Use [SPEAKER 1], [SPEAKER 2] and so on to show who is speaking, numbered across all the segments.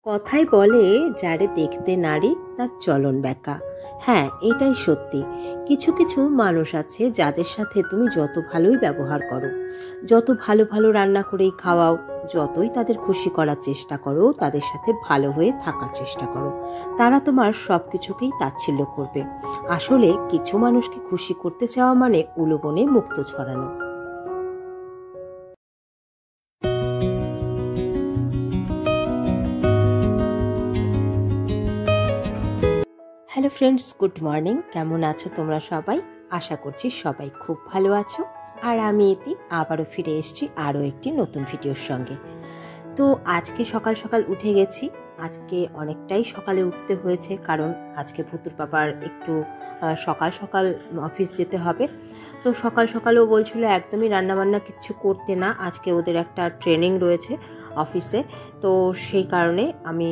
[SPEAKER 1] কথাই বলে যারে দেখতে নারী তার চলন ব্যাকা। হ্যাঁ, এটাই সত্যি। কিছু কিছু মানুষ আছে যাদের সাথে তুমি যত ভালোই ব্যবহার করো, যত ভালো ভালো রান্না করেই খাওয়াও, যতই তাদের খুশি করার চেষ্টা করো, তাদের সাথে ভালো হয়ে থাকার চেষ্টা করো, তারা তোমার সব কিছুকেই তাচ্ছিল্য করবে। আসলে কিছু মানুষকে খুশি করতে চাওয়া মানে উলুবনে মুক্তো ছড়ানো। Hello friends, good morning. কেমন আছো তোমরা সবাই? আশা করছি সবাই খুব ভালো আছো। আর আমি এটি আবারও ফিরে এসেছি আরও একটি নতুন ভিডিওর সঙ্গে। তো আজকে সকাল সকাল উঠে গেছি। আজকে অনেকটাই সকালে উঠতে হয়েছে, কারণ আজকে ভুতুর পাপার একটু সকাল সকাল অফিস যেতে হবে। তো সকাল সকালেও বলছিল একদমই রান্নাবান্না কিচ্ছু করতে না, আজকে ওদের একটা ট্রেনিং রয়েছে অফিসে। তো সেই কারণে আমি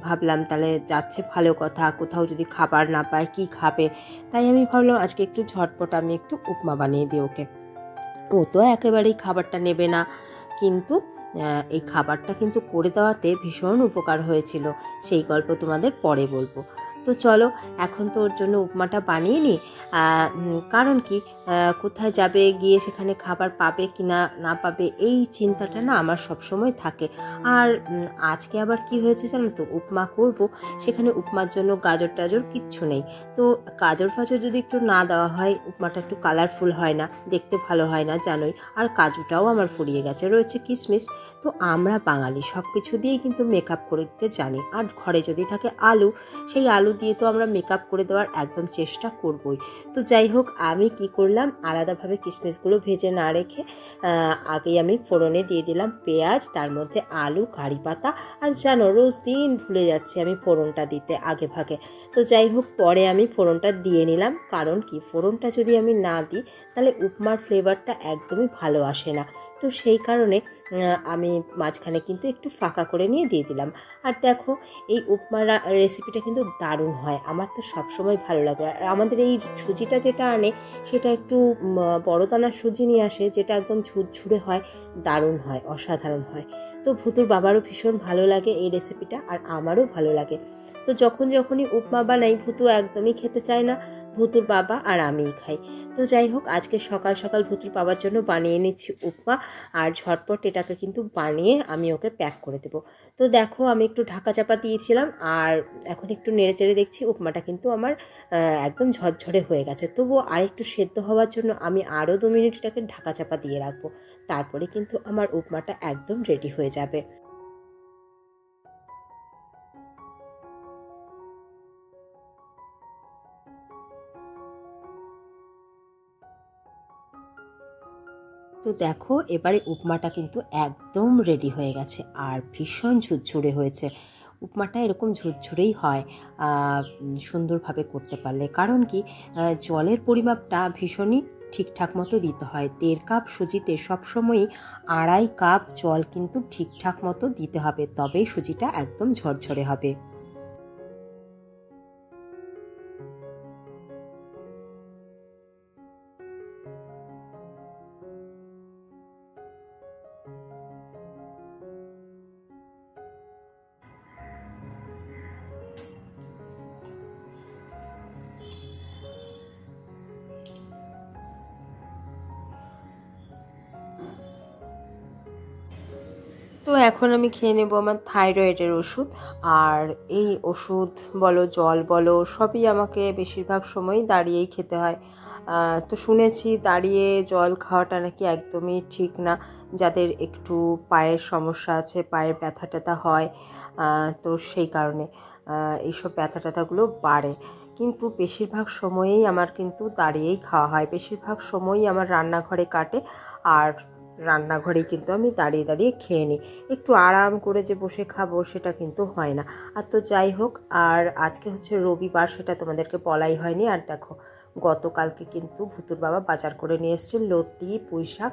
[SPEAKER 1] ভাবলাম তাহলে যাচ্ছে ভালো কথা, কোথাও যদি খাবার না পায় কি খাবে, তাই আমি ভাবলাম আজকে একটু ঝটপট আমি একটু উপমা বানিয়ে দিই ওকে। ও তো একেবারেই খাবারটা নেবে না, কিন্তু এই খাবারটা কিন্তু করে দেওয়াতে ভীষণ উপকার হয়েছিল। সেই গল্প তোমাদের পরে বলবো। তো চলো, এখন তো ওর জন্য উপমাটা বানিয়ে নিই। কারণ কি, কোথায় যাবে, গিয়ে সেখানে খাবার পাবে কি না না পাবে, এই চিন্তাটা না আমার সবসময় থাকে। আর আজকে আবার কি হয়েছে জানো তো, উপমা করব, সেখানে উপমার জন্য গাজর টাজর কিচ্ছু নেই। তো গাজর ফাজর যদি একটু না দেওয়া হয়, উপমাটা একটু কালারফুল হয় না, দেখতে ভালো হয় না জানোই। আর কাজুটাও আমার ফুরিয়ে গেছে, রয়েছে কিশমিশ। তো আমরা বাঙালি সব কিছু দিয়েই কিন্তু মেকআপ করে দিতে জানি। আর ঘরে যদি থাকে আলু, সেই আলু দিয়ে তো আমরা মেকআপ করে দেওয়ার একদম চেষ্টা করবই। তো যাই হোক, আমি কি করলাম, আলাদাভাবে কিশমিশগুলো ভেজে না রেখে আগেই আমি ফোড়নে দিয়ে দিলাম পেঁয়াজ, তার মধ্যে আলু, কারি পাতা। আর জানো, রোজ দিন ভুলে যাচ্ছি আমি ফোড়নটা দিতে আগে ভাগে। তো যাই হোক, পরে আমি ফোড়নটা দিয়ে নিলাম। কারণ কি, ফোড়নটা যদি আমি না দিই তাহলে উপমার ফ্লেভারটা একদমই ভালো আসে না। তো সেই কারণে আমি মাঝখানে কিন্তু একটু ফাঁকা করে নিয়ে দিয়ে দিলাম। আর দেখো, এই উপমার রেসিপিটা কিন্তু দারুণ হয়, আমার তো সবসময় ভালো লাগে। আর আমাদের এই সুজিটা যেটা আনে, সেটা একটু বড় দানার সুজি নিয়ে আসে, যেটা একদম ঝুরঝুরে হয়, দারুণ হয়, অসাধারণ হয়। তো ভুতুর বাবারও ভীষণ ভালো লাগে এই রেসিপিটা, আর আমারও ভালো লাগে। তো যখনই উপমা বানাই, ভুতু একদমই খেতে চায় না, ভুতুর বাবা আর আমিই খাই। তো যাই হোক, আজকে সকাল সকাল ভুতুর বাবার জন্য বানিয়ে নিচ্ছি উপমা। আর ঝটপট এটাকে কিন্তু বানিয়ে আমি ওকে প্যাক করে দেবো। তো দেখো, আমি একটু ঢাকা চাপা দিয়েছিলাম, আর এখন একটু নেড়ে চেড়ে দেখছি উপমাটা কিন্তু আমার একদম ঝরঝরে হয়ে গেছে। তবুও আরেকটু সেদ্ধ হওয়ার জন্য আমি আরও 2 মিনিট এটাকে ঢাকা চাপা দিয়ে রাখবো। তারপরে কিন্তু আমার উপমাটা একদম রেডি হয়ে যাবে। তো দেখো, এবারে উপমাটা কিন্তু একদম রেডি হয়ে গেছে, আর ভীষণ ঝুরঝুরে হয়েছে। উপমাটা এরকম ঝুরঝুরেই হয় সুন্দরভাবে করতে পারলে। কারণ কি, জলের পরিমাপটা ভীষণই ঠিকঠাক মতো দিতে হয়। 1.5 কাপ সুজিতে সবসময়ই 2.5 কাপ জল কিন্তু ঠিকঠাক মতো দিতে হবে, তবেই সুজিটা একদম ঝরঝরে হবে। তো এখন আমি খেয়ে নেবো আমার থাইরয়েডের ওষুধ। আর এই ওষুধ বলো, জল বলো, সবই আমাকে বেশিরভাগ সময়ই দাঁড়িয়েই খেতে হয়। তো শুনেছি দাঁড়িয়ে জল খাওয়াটা নাকি একদমই ঠিক না, যাদের একটু পায়ের সমস্যা আছে, পায়ের ব্যথা ট্যাথা হয়, তো সেই কারণে এইসব ব্যথা ট্যাথাগুলো বাড়ে। কিন্তু বেশিরভাগ সময়েই আমার কিন্তু দাঁড়িয়েই খাওয়া হয়, বেশিরভাগ সময়ই আমার রান্নাঘরে কাটে। আর রান্নাঘরেই কিন্তু আমি দাঁড়িয়ে দাঁড়িয়ে খেয়ে নিই, একটু আরাম করে যে বসে খাবো সেটা কিন্তু হয় না। আর তো যাই হোক, আর আজকে হচ্ছে রবিবার, সেটা তোমাদেরকে বলাই হয়নি। আর দেখো, গতকালকে কিন্তু ভুতুর বাবা বাজার করে নিয়ে এসছে লতি, পুঁই শাক,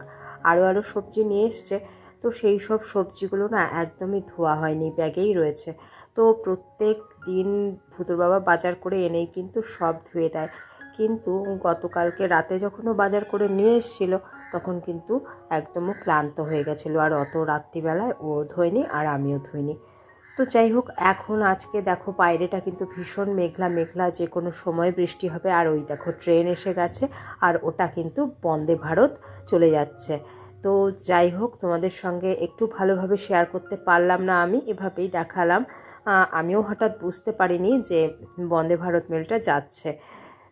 [SPEAKER 1] আরও সবজি নিয়ে এসছে। তো সেই সব সবজিগুলো না একদমই ধোয়া হয়নি, ব্যাগেই রয়েছে। তো প্রত্যেক দিন ভুতুর বাবা বাজার করে এনেই কিন্তু সব ধুয়ে দেয়। কিন্তু গতকালকে রাতে যখন ও বাজার করে নিয়ে এসেছিলো, তখন কিন্তু একদমও ক্লান্ত হয়ে গেছিলো, আর অত রাত্রিবেলায় ও ধোয়নি আর আমিও ধুইনি। তো যাই হোক, এখন আজকে দেখো বাইরেটা কিন্তু ভীষণ মেঘলা মেঘলা, যে কোনো সময় বৃষ্টি হবে। আর ওই দেখো ট্রেন এসে গেছে, আর ওটা কিন্তু বন্দে ভারত চলে যাচ্ছে। তো যাই হোক, তোমাদের সঙ্গে একটু ভালোভাবে শেয়ার করতে পারলাম না, আমি এভাবেই দেখালাম। আমিও হঠাৎ বুঝতে পারিনি যে বন্দে ভারত মেলটা যাচ্ছে।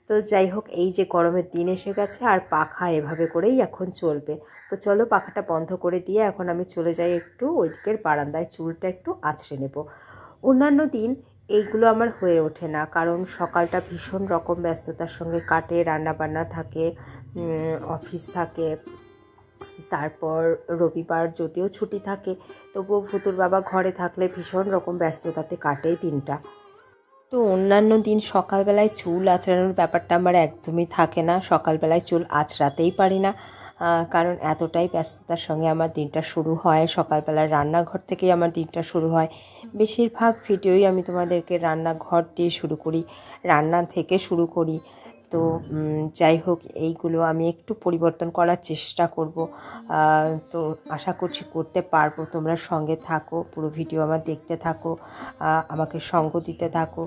[SPEAKER 1] তো যাই হোক, এই যে গরমের দিন এসে গেছে, আর পাখা এভাবে করেই এখন চলবে। তো চলো পাখাটা বন্ধ করে দিয়ে এখন আমি চলে যাই একটু ওই দিকের বারান্দায়, চুলটা একটু আঁচড়ে নেব। অন্যান্য দিন এইগুলো আমার হয়ে ওঠে না, কারণ সকালটা ভীষণ রকম ব্যস্ততার সঙ্গে কাটে, রান্নাবান্না থাকে, অফিস থাকে। তারপর রবিবার যদিও ছুটি থাকে, তবুও ভুতুর বাবা ঘরে থাকলে ভীষণ রকম ব্যস্ততাতে কাটে দিনটা। তো অন্যান্য দিন সকালবেলায় চুল আঁচড়ানোর ব্যাপারটা আমার একদমই থাকে না, সকালবেলায় চুল আঁচড়াতেই পারি না, কারণ এতটাই ব্যস্ততার সঙ্গে আমার দিনটা শুরু হয়। সকালবেলার রান্নাঘর থেকেই আমার দিনটা শুরু হয়। বেশিরভাগ ভিডিওই আমি তোমাদেরকে রান্নাঘর দিয়ে শুরু করি, রান্না থেকে শুরু করি। তো যাই হোক, এইগুলো আমি একটু পরিবর্তন করার চেষ্টা করব। তো আশা করছি করতে পারবো। তোমরা সঙ্গে থাকো, পুরো ভিডিও আমার দেখতে থাকো, আমাকে সঙ্গ দিতে থাকো।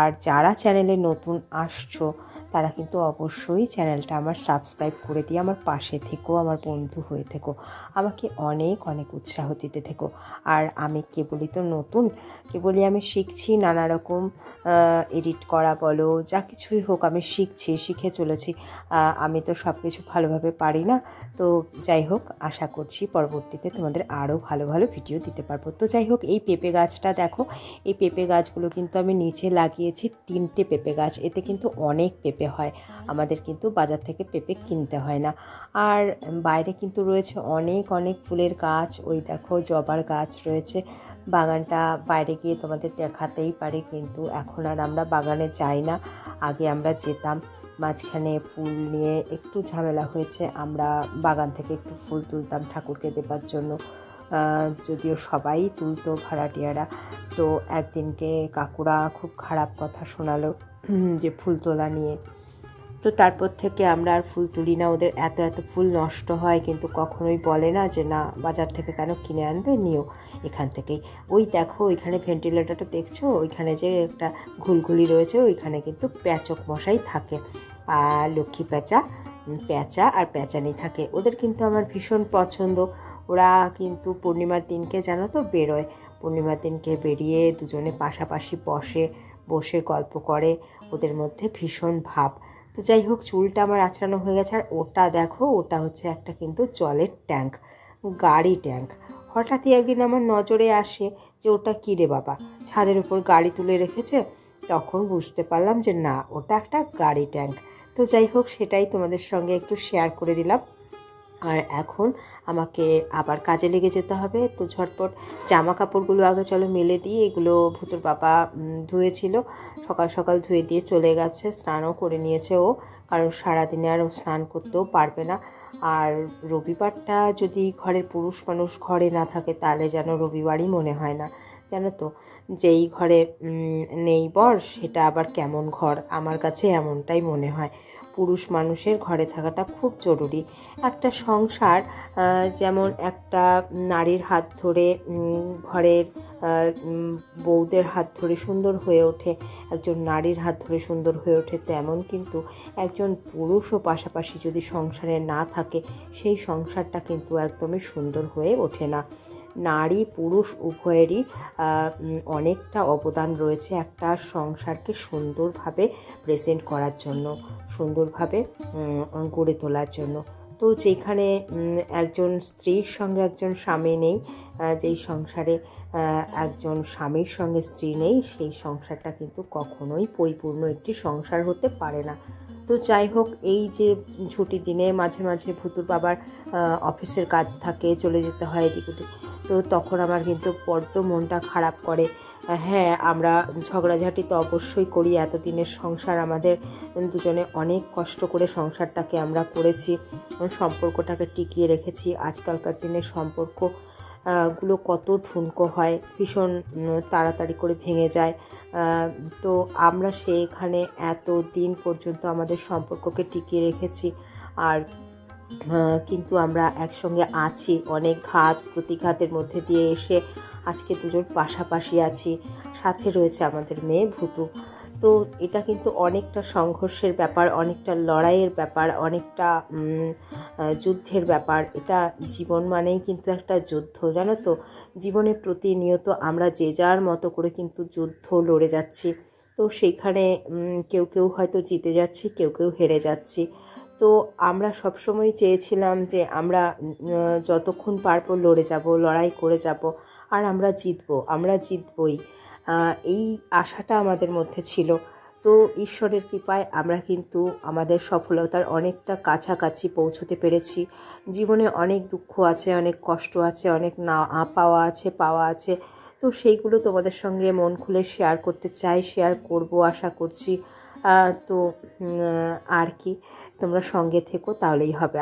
[SPEAKER 1] আর যারা চ্যানেলে নতুন আসছো তারা কিন্তু অবশ্যই চ্যানেলটা আমার সাবস্ক্রাইব করে দিয়ে আমার পাশে থেকো, আমার বন্ধু হয়ে থেকো, আমাকে অনেক অনেক উৎসাহ দিতে থেকো। আর আমি কেবলই তো নতুন, কেবলই আমি শিখছি, নানা রকম এডিট করা বলো, যা কিছুই হোক আমি শিখছি, শিখে চলেছি। আমি তো সব কিছু ভালোভাবে পারি না। তো যাই হোক, আশা করছি পরবর্তীতে তোমাদের আরও ভালো ভালো ভিডিও দিতে পারবো। তো যাই হোক, এই পেঁপে গাছটা দেখো, এই পেঁপে গাছগুলো কিন্তু আমি নিচে লাগিয়েছি 3টে পেঁপে গাছ। এতে কিন্তু অনেক পেঁপে হয়, আমাদের কিন্তু বাজার থেকে পেঁপে কিনতে হয় না। আর বাইরে কিন্তু রয়েছে অনেক অনেক ফুলের গাছ, ওই দেখো জবার গাছ রয়েছে। বাগানটা বাইরে গিয়ে তোমাদের দেখাতেই পারি, কিন্তু এখন আর আমরা বাগানে যাই না, আগে আমরা যেতাম। মাঝখানে ফুল নিয়ে একটু ঝামেলা হয়েছে, আমরা বাগান থেকে একটু ফুল তুলতাম ঠাকুরকে দেবার জন্য, যদিও সবাই তুলতো ভাড়াটিয়ারা। তো একদিনকে কাকুরা খুব খারাপ কথা শোনালো যে ফুল তোলা নিয়ে। তো তারপর থেকে আমরা আর ফুল তুলি না। ওদের এত এত ফুল নষ্ট হয়, কিন্তু কখনোই বলে না যে না বাজার থেকে কেন কিনে আনবে, নিও এখান থেকেই। ওই দেখো ওইখানে ভেন্টিলেটরটা দেখছো, ওইখানে যে একটা ঘুলঘুলি রয়েছে, ওইখানে কিন্তু প্যাঁচক মশাই থাকে, আর লক্ষ্মী প্যাঁচা আর প্যাঁচানি থাকে। ওদের কিন্তু আমার ভীষণ পছন্দ। ওরা কিন্তু পূর্ণিমার দিনকে জানো তো বেরোয়, পূর্ণিমার দিনকে বেরিয়ে দুজনে পাশাপাশি বসে গল্প করে, ওদের মধ্যে ভীষণ ভাব। তো যাই হোক, চুলটা আমার আঁচড়ানো হয়ে গেছে। আর ওটা দেখো, ওটা হচ্ছে একটা কিন্তু জলের ট্যাঙ্ক, গাড়ি ট্যাঙ্ক। হঠাৎই একদিন আমার নজরে আসে যে ওটা কী রে বাবা, ছাদের উপর গাড়ি তুলে রেখেছে। তখন বুঝতে পারলাম যে না, ওটা একটা গাড়ি ট্যাঙ্ক। তো যাই হোক, সেটাই তোমাদের সঙ্গে একটু শেয়ার করে দিলাম। আর এখন আমাকে আবার কাজে লেগে যেতে হবে। তো ঝটপট জামা কাপড়গুলো আগে চলো মেলে দিই। এগুলো ভুতুর বাবা ধুয়েছিল, সকাল সকাল ধুয়ে দিয়ে চলে গেছে, স্নানও করে নিয়েছে ও, কারণ সারাদিনে আর ও স্নান করতেও পারবে না। আর রবিবারটা যদি ঘরের পুরুষ মানুষ ঘরে না থাকে, তাহলে যেন রবিবারই মনে হয় না, জানো তো। যেই ঘরে নেই বর, সেটা আবার কেমন ঘর, আমার কাছে এমনটাই মনে হয়। পুরুষ মানুষের ঘরে থাকাটা খুব জরুরি। একটা সংসার যেমন একটা নারীর হাত ধরে, ঘরের বউদের হাত ধরে সুন্দর হয়ে ওঠে, একজন নারীর হাত ধরে সুন্দর হয়ে ওঠে, তেমন কিন্তু একজন পুরুষও পাশাপাশি যদি সংসারে না থাকে, সেই সংসারটা কিন্তু একদমই সুন্দর হয়ে ওঠে না। নারী পুরুষ উভয়েরই অনেকটা অবদান রয়েছে একটা সংসারকে সুন্দরভাবে প্রেজেন্ট করার জন্য, সুন্দরভাবে গড়ে তোলার জন্য। তো যেখানে একজন স্ত্রীর সঙ্গে একজন স্বামী নেই, যেই সংসারে একজন স্বামীর সঙ্গে স্ত্রী নেই, সেই সংসারটা কিন্তু কখনোই পরিপূর্ণ একটি সংসার হতে পারে না। তো যাই হোক, এই যে ছুটির দিনে মাঝে মাঝে ভুতুর বাবার অফিসের কাজ থাকে, চলে যেতে হয় এদিক ওদিক, তো তখন আমার কিন্তু বড্ড মনটা খারাপ করে। হ্যাঁ, আমরা ঝগড়াঝাটি তো অবশ্যই করি, এতদিনের সংসার আমাদের, দুজনে অনেক কষ্ট করে সংসারটাকে আমরা করেছি, সম্পর্কটাকে টিকিয়ে রেখেছি। আজকালকার দিনের সম্পর্ক গুলো কত ঠুনকো হয়, ভীষণ তাড়াতাড়ি করে ভেঙে যায়। তো আমরা সেখানে এত দিন পর্যন্ত আমাদের সম্পর্ককে টিকিয়ে রেখেছি, আর কিন্তু আমরা একসঙ্গে আছি, অনেক ঘাত প্রতিঘাতের মধ্যে দিয়ে এসে আজকে দুজন পাশাপাশি আছি, সাথে রয়েছে আমাদের মেয়ে ভূতু। তো এটা কিন্তু অনেকটা সংঘর্ষের ব্যাপার, অনেকটা লড়াইয়ের ব্যাপার, অনেকটা যুদ্ধের ব্যাপার। এটা জীবন মানেই কিন্তু একটা যুদ্ধ, জানো তো। জীবনে প্রতিনিয়ত আমরা যে যার মতো করে কিন্তু যুদ্ধ লড়ে যাচ্ছি। তো সেইখানে কেউ কেউ হয়তো জিতে যাচ্ছি, কেউ কেউ হেরে যাচ্ছি। তো আমরা সবসময় চেয়েছিলাম যে আমরা যতক্ষণ পারবো লড়ে যাব, লড়াই করে যাব, আর আমরা জিতবই। এই আশাটা আমাদের মধ্যে ছিল। তো ঈশ্বরের কৃপায় আমরা কিন্তু আমাদের সফলতার অনেকটা কাছাকাছি পৌঁছতে পেরেছি। জীবনে অনেক দুঃখ আছে, অনেক কষ্ট আছে, অনেক না পাওয়া আছে। তো সেইগুলো তোমাদের সঙ্গে মন খুলে শেয়ার করতে চাই, শেয়ার করব আশা করছি। তো আর কি, তোমরা সঙ্গে থেকো, তাহলেই হবে।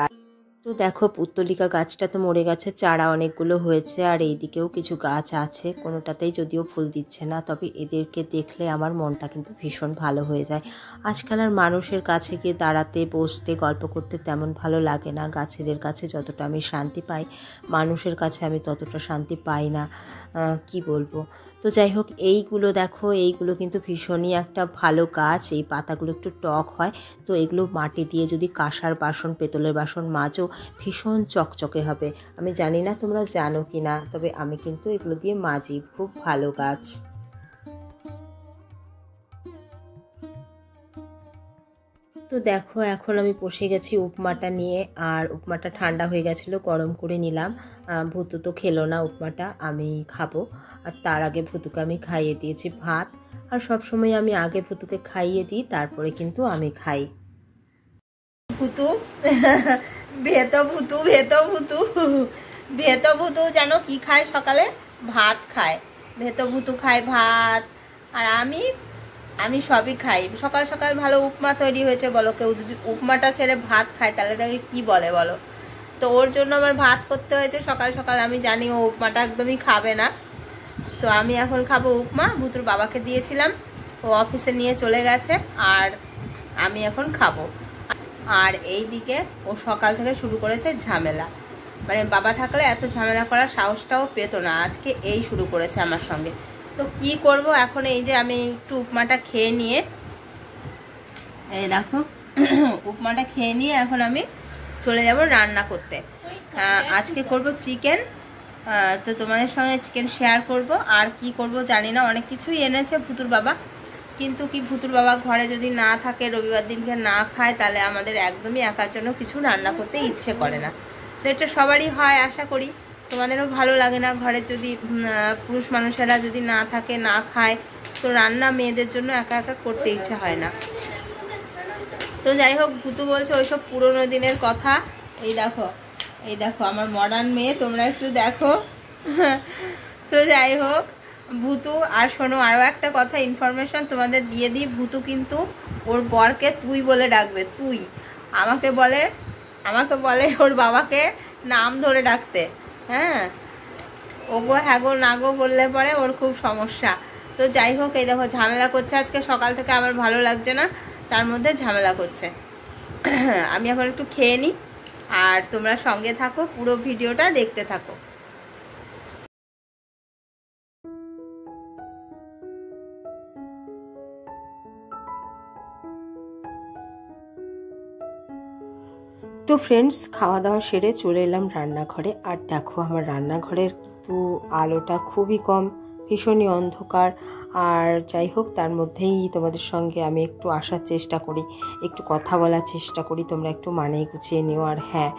[SPEAKER 1] তো দেখো, পুত্তলিকা গাছটা তো মরে গেছে, চারা অনেকগুলো হয়েছে, আর এই দিকেও কিছু গাছ আছে, কোনোটাতেই যদিও ফুল দিচ্ছে না, তবে এদেরকে দেখলে আমার মনটা কিন্তু ভীষণ ভালো হয়ে যায়। আজকাল আর মানুষের কাছে গিয়ে দাঁড়াতে, বসতে, গল্প করতে তেমন ভালো লাগে না। গাছেদের কাছে যতটা আমি শান্তি পাই, মানুষের কাছে আমি ততটা শান্তি পাই না, কি বলবো। তো যাই হোক, এইগুলো দেখো, এইগুলো কিন্তু ভীষণই একটা ভালো গাছ। এই পাতাগুলো একটু টক হয়, তো এগুলো মাটি দিয়ে যদি কাঁসার বাসন, পেতলের বাসন মাজো, ভীষণ চকচকে হবে। আমি জানি না তোমরা জানো কি না, তবে আমি কিন্তু এগুলো দিয়ে মাজি। খুব ভালো গাছ। তো দেখো, এখন আমি বসে গেছি উপমাটা নিয়ে, আর উপমাটা ঠান্ডা হয়ে গেছিলো, গরম করে নিলাম। ভুতু তো খেলো না উপমাটা, আমি খাবো। আর তার আগে ভুতুকে আমি খাইয়ে দিয়েছি ভাত। আর সবসময় আমি আগে ভুতুকে খাইয়ে দিই, তারপরে কিন্তু আমি খাই। ভুতু ভুতু জানো কি খায়? সকালে ভাত খায়। ভুতু খায় ভাত, আর আমি সবই খাই। সকাল সকাল ভালো উপমা তৈরি হয়েছে, বলো। কেউ যদি উপমাটা ছেড়ে ভাত খায় তাহলে তাকে কি বলে বলো? তো ওর জন্য আমার ভাত করতে হয়েছে সকাল সকাল। আমি জানি ও উপমাটা একদমই খাবে না, তো আমি এখন খাবো উপমা। ভুতুর বাবাকে দিয়েছিলাম, ও অফিসে নিয়ে চলে গেছে, আর আমি এখন খাবো। আর এই দিকে ও সকাল থেকে শুরু করেছে ঝামেলা। মানে বাবা থাকলে এত ঝামেলা করার সাহসটাও পেত না, আজকে এই শুরু করেছে আমার সঙ্গে। তো কি করব এখন? এই যে আমি একটু উপমাটা খেয়ে নিয়ে, এই দেখো উপমাটা খেয়ে নিয়ে এখন আমি চলে যাব রান্না করতে। আজকে করব চিকেন। তো তোমাদের সঙ্গে চিকেন শেয়ার করব। আর কি করব জানি না, অনেক কিছুই এনেছে ভুতুর বাবা, কিন্তু কি ভুতুর বাবা ঘরে যদি না থাকে, রবিবার দিনকে না খায়, তাহলে আমাদের একদমই একার জন্য কিছু রান্না করতে ইচ্ছে করে না। তো এটা সবারই হয়, আশা করি তোমাদেরও ভালো লাগে না। ঘরে যদি পুরুষ মানুষেরা যদি না থাকে, না খায়, তো রান্না মেয়েদের জন্য একা একা করতে ইচ্ছে হয় না। তো যাই হোক, ভুতু বলছে ওইসব পুরোনো দিনের কথা। এই দেখো আমার মডার্ন মেয়ে, তোমরা একটু দেখো। তো যাই হোক, ভুতু, আর শোনো আরও একটা কথা, ইনফরমেশন তোমাদের দিয়ে দিই। ভুতু কিন্তু ওর বরকে তুই বলে ডাকবে, তুই। আমাকে বলে ওর বাবাকে নাম ধরে ডাকতে। হ্যাঁ, ওগো হ্যাঁ গো না গো বললে পরে ওর খুব সমস্যা। তো যাই হোক, এই দেখো ঝামেলা করছে আজকে সকাল থেকে, আমার ভালো লাগছে না, তার মধ্যে ঝামেলা করছে। আমি এখন একটু খেয়ে নিই, আর তোমরা সঙ্গে থাকো, পুরো ভিডিওটা দেখতে থাকো। তো ফ্রেন্ডস, খাওয়া দাওয়া সেরে চলে এলাম রান্নাঘরে। আর দেখো, আমার রান্নাঘরের কিন্তু আলোটা খুবই কম, ভীষণই অন্ধকার। আর যাই হোক, তার মধ্যেই তোমাদের সঙ্গে আমি একটু আসার চেষ্টা করি, একটু কথা বলার চেষ্টা করি। তোমরা একটু মানিয়ে গুছিয়ে নিও। আর হ্যাঁ,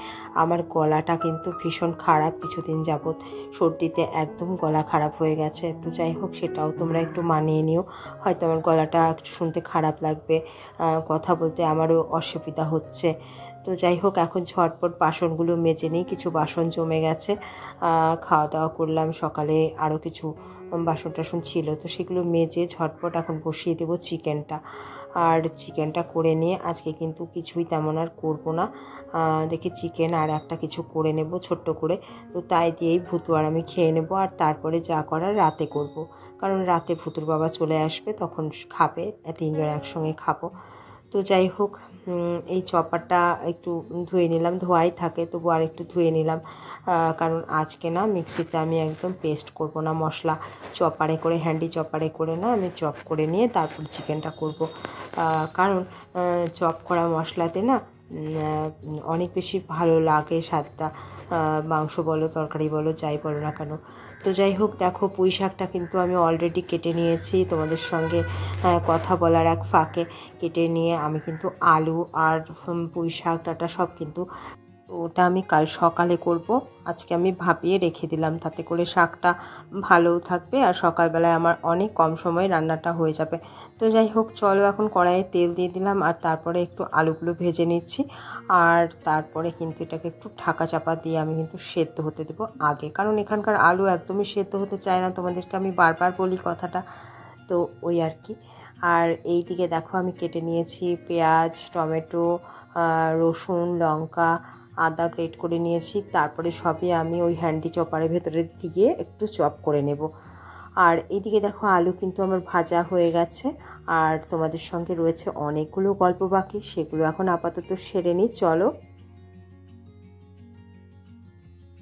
[SPEAKER 1] আমার গলাটা কিন্তু ভীষণ খারাপ, কিছুদিন যাবৎ সর্দিতে একদম গলা খারাপ হয়ে গেছে। তো যাই হোক, সেটাও তোমরা একটু মানিয়ে নিও। হয়তো আমার গলাটা একটু শুনতে খারাপ লাগবে, কথা বলতে আমারও অসুবিধা হচ্ছে। তো যাই হোক, এখন ঝটপট বাসনগুলো মেজে নিই, কিছু বাসন জমে গেছে। খাওয়া দাওয়া করলাম সকালে, আরও কিছু বাসন টাসন ছিল, তো সেগুলো মেজে ঝটপট এখন বসিয়ে দেবো চিকেনটা। আর চিকেনটা করে নিয়ে আজকে কিন্তু কিছুই তেমন আর করবো না, দেখি চিকেন আর একটা কিছু করে নেব ছোট্ট করে। তো তাই দিয়েই ভুতু আর আমি খেয়ে নেব, আর তারপরে যা করার রাতে করব, কারণ রাতে ভুতুর বাবা চলে আসবে, তখন খাবে, তিনজন একসঙ্গে খাবো। তো যাই হোক, এই চপারটা একটু ধুয়ে নিলাম, ধোয়াই থাকে তবু আর একটু ধুয়ে নিলাম, কারণ আজকে না মিক্সিতে আমি একদম পেস্ট করব না মশলা, চপারে করে, হ্যান্ডি চপারে করে না আমি চপ করে নিয়ে তারপর চিকেনটা করব। কারণ চপ করা মশলাতে না অনেক বেশি ভালো লাগে স্বাদটা, মাংস বলো তরকারি বলো যাই বলো না কেন। তো যাই হোক, দেখো পুঁই শাকটা কিন্তু আমি অলরেডি কেটে নিয়েছি, তোমাদের সঙ্গে কথা বলার এক ফাঁকে কেটে নিয়ে আমি কিন্তু আলু আর পুঁই শাক ডাঁটা সব কিন্তু, ওটা আমি কাল সকালে করব। আজকে আমি ভাপিয়ে রেখে দিলাম, তাতে করে শাকটা ভালোও থাকবে আর সকালবেলায় আমার অনেক কম সময়ে রান্নাটা হয়ে যাবে। তো যাই হোক, চলো এখন কড়াইয়ে তেল দিয়ে দিলাম আর তারপরে একটু আলুগুলো ভেজে নিচ্ছি, আর তারপরে কিন্তু এটাকে একটু ঢাকা চাপা দিয়ে আমি কিন্তু সেদ্ধ হতে দেবো আগে, কারণ এখানকার আলু একদমই সেদ্ধ হতে চায় না, তোমাদেরকে আমি বারবার বলি কথাটা। তো ওই আর কি। আর এই দিকে দেখো আমি কেটে নিয়েছি পেঁয়াজ, টমেটো, রসুন, লঙ্কা, আদা গ্রেট করে নিয়েছি, তারপরে সবই আমি ওই হ্যান্ডি চপারের ভেতরে দিয়ে একটু চপ করে নেব। আর এইদিকে দেখো আলু কিন্তু আমার ভাজা হয়ে গেছে, আর তোমাদের সঙ্গে রয়েছে অনেকগুলো গল্প বাকি, সেগুলো এখন আপাতত সেরে নিই। চলো।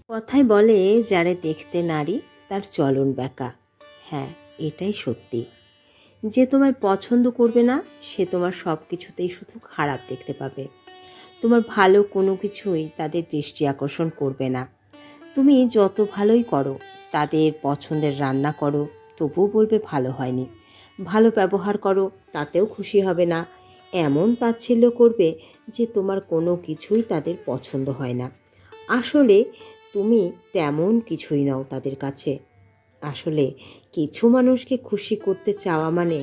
[SPEAKER 1] কথায় বলে, যারে দেখতে নারী তার চলন বেঁকা। হ্যাঁ, এটাই সত্যি। যে তোমায় পছন্দ করবে না সে তোমার সব কিছুতেই শুধু খারাপ দেখতে পাবে, তোমার ভালো কোনো কিছুই তাদের দৃষ্টি আকর্ষণ করবে না। তুমি যত ভালোই করো, তাদের পছন্দের রান্না করো, তবুও বলবে ভালো হয়নি। ভালো ব্যবহার করো, তাতেও খুশি হবে না। এমন তাচ্ছিল্য করবে যে তোমার কোনো কিছুই তাদের পছন্দ হয় না। আসলে তুমি তেমন কিছুই নও তাদের কাছে। আসলে কিছু মানুষকে খুশি করতে চাওয়া মানে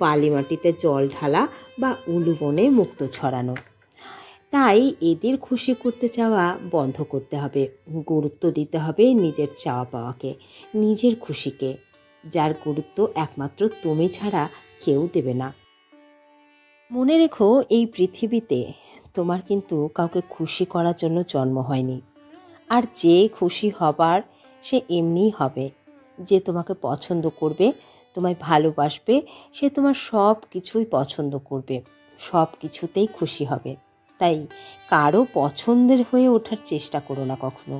[SPEAKER 1] বালি মাটিতে জল ঢালা বা উলু বনে মুক্তো ছড়ানো। তাই এদের খুশি করতে চাওয়া বন্ধ করতে হবে, গুরুত্ব দিতে হবে নিজের চাওয়া পাওয়াকে, নিজের খুশিকে, যার গুরুত্ব একমাত্র তুমি ছাড়া কেউ দেবে না। মনে রেখো, এই পৃথিবীতে তোমার কিন্তু কাউকে খুশি করার জন্য জন্ম হয়নি, আর যে খুশি হবার সে এমনিই হবে। যে তোমাকে পছন্দ করবে, তোমায় ভালোবাসবে, সে তোমার সব কিছুই পছন্দ করবে, সব কিছুতেই খুশি হবে। তাই কারো পছন্দের হয়ে ওঠার চেষ্টা করো না কখনো।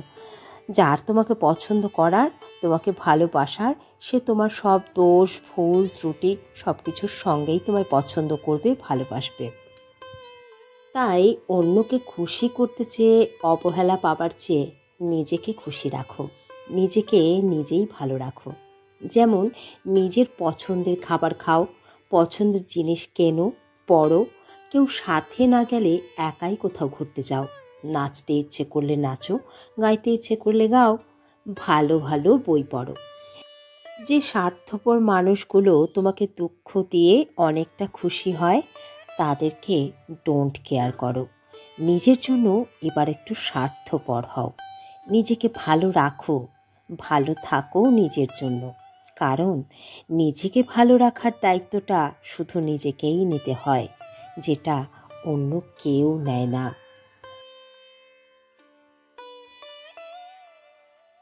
[SPEAKER 1] যার তোমাকে পছন্দ করার, তোমাকে ভালোবাসার, সে তোমার সব দোষ ভুল ত্রুটি সব কিছুর সঙ্গেই তোমায় পছন্দ করবে, ভালোবাসবে। তাই অন্যকে খুশি করতে চেয়ে অবহেলা পাবার চেয়ে নিজেকে খুশি রাখো, নিজেকে নিজেই ভালো রাখো। যেমন নিজের পছন্দের খাবার খাও, পছন্দের জিনিস কেনো, পড়ো, কেউ সাথে না গেলে একাই কোথাও ঘুরতে যাও, নাচতে ইচ্ছে করলে নাচো, গাইতে ইচ্ছে করলে গাও, ভালো ভালো বই পড়ো। যে স্বার্থপর মানুষগুলো তোমাকে দুঃখ দিয়ে অনেকটা খুশি হয়, তাদেরকে ডোন্ট কেয়ার করো। নিজের জন্য এবার একটু স্বার্থপর হও, নিজেকে ভালো রাখো, ভালো থাকো নিজের জন্য। কারণ নিজেকে ভালো রাখার দায়িত্বটা শুধু নিজেকেই নিতে হয়, যেটা অন্য কেউ নেয় না।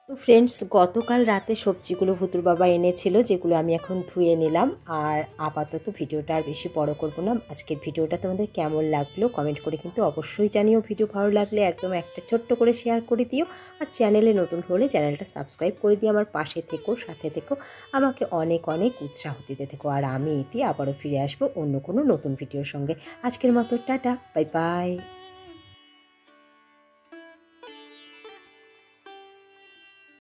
[SPEAKER 1] তো ফ্রেন্ডস, গতকাল রাতে সবজিগুলো ভুতুর বাবা এনেছিল, যেগুলো আমি এখন ধুয়ে নিলাম। আর আপাতত ভিডিওটা আর বেশি বড় করব না। আজকের ভিডিওটা তোমাদের কেমন লাগলো কমেন্ট করে কিন্তু অবশ্যই জানিও। ভিডিও ভালো লাগলে একদম একটা ছোট্ট করে শেয়ার করে দিও, আর চ্যানেলে নতুন হলে চ্যানেলটা সাবস্ক্রাইব করে দিও। আমার পাশে থেকো, সাথে থেকো, আমাকে অনেক অনেক উৎসাহ দিতে থেকো। আর আমি এতে আবারও ফিরে আসবো অন্য কোনো নতুন ভিডিওর সঙ্গে। আজকের মতো টাটা, বাই বাই।